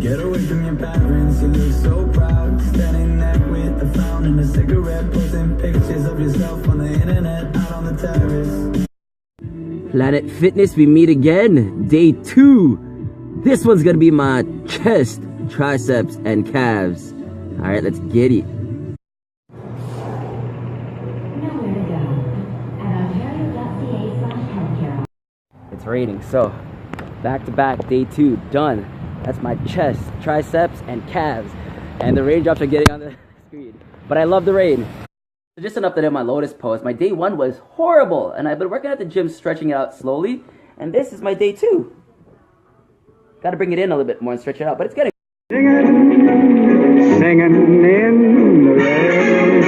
Get away from your parents, you look so proud. Standing there with a frown and a cigarette, posting pictures of yourself on the internet, out on the terrace. Planet Fitness, we meet again. Day 2. This one's gonna be my chest, triceps, and calves. Alright, let's get it. It's raining, so back to back, day 2, done. That's my chest, triceps, and calves. And the raindrops are getting on the screen. But I love the rain. So just an update on my Lotus Pose. My day 1 was horrible, and I've been working at the gym, stretching it out slowly. And this is my day 2. Gotta bring it in a little bit more and stretch it out, but it's getting... Singing in the rain,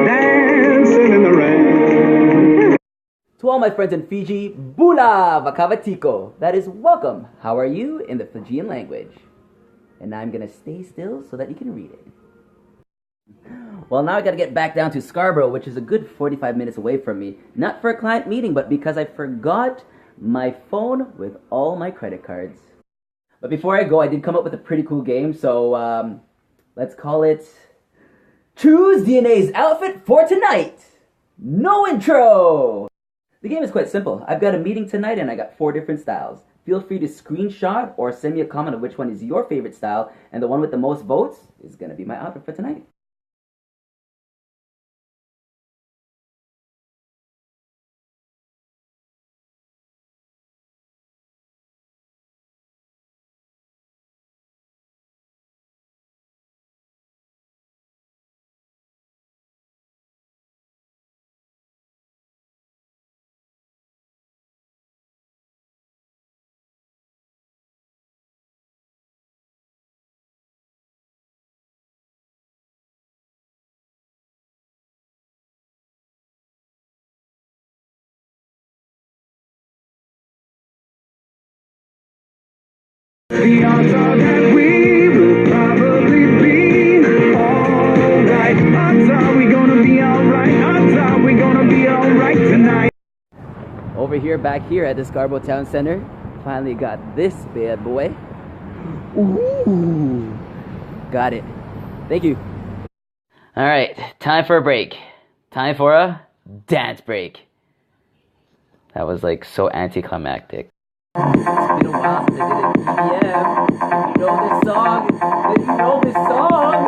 dancing in the rain. To all my friends in Fiji, Bula Vakavatiko. That is welcome. How are you in the Fijian language? And I'm gonna stay still so that you can read it. Well, now I gotta get back down to Scarborough, which is a good 45 minutes away from me. Not for a client meeting, but because I forgot my phone with all my credit cards. But before I go, I did come up with a pretty cool game, so let's call it Choose DNA's Outfit for Tonight. No intro! The game is quite simple. I've got a meeting tonight and I got 4 different styles. Feel free to screenshot or send me a comment of which one is your favorite style, and the one with the most votes is gonna be my outfit for tonight. The odds are that we will probably be alright. Odds are we gonna be alright. Odds are we gonna be alright tonight. Over here, back here at the Scarborough Town Center, finally got this bad boy. Ooh, got it. Thank you. All right, time for a break. Time for a dance break. That was like so anticlimactic. It's been a while since I did an EDM. If you know this song, then you know this song.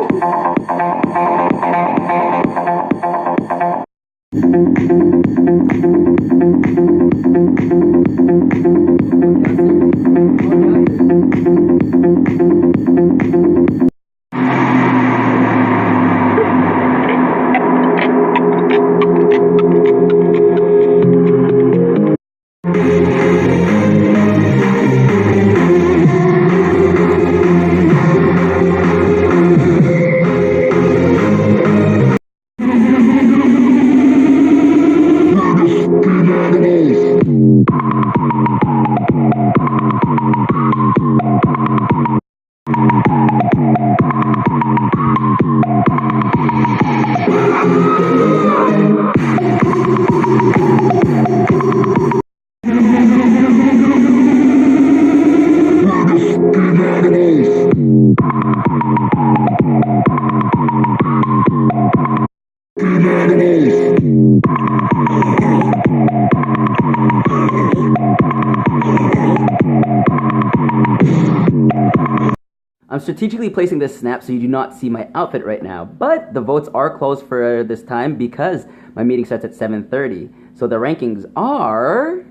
I'm strategically placing this snap so you do not see my outfit right now, but the votes are closed for this time because my meeting starts at 7:30. So the rankings are...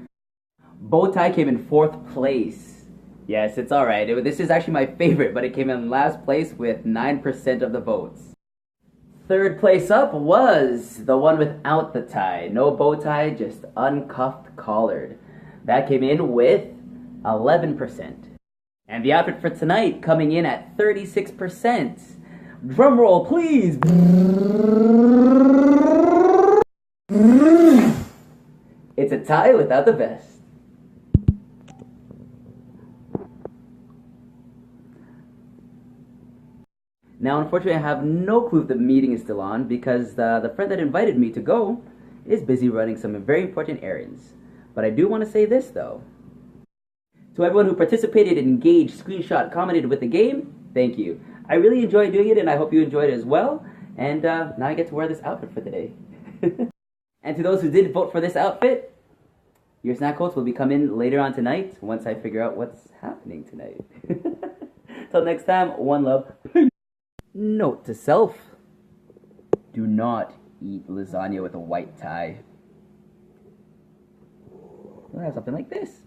Bowtie came in 4th place. Yes, it's alright. This is actually my favorite, but it came in last place with 9% of the votes. 3rd place up was the one without the tie. No bow tie, just uncuffed collared. That came in with 11%. And the outfit for tonight coming in at 36%. Drum roll, please. It's a tie without the vest. Now, unfortunately, I have no clue if the meeting is still on because the friend that invited me to go is busy running some very important errands. But I do want to say this, though. To everyone who participated, engaged, screenshot, commented with the game, thank you. I really enjoyed doing it, and I hope you enjoyed it as well. And now I get to wear this outfit for today. And to those who did vote for this outfit, your snack codes will be coming later on tonight once I figure out what's happening tonight. Till next time, one love. Note to self: do not eat lasagna with a white tie. We'll have something like this.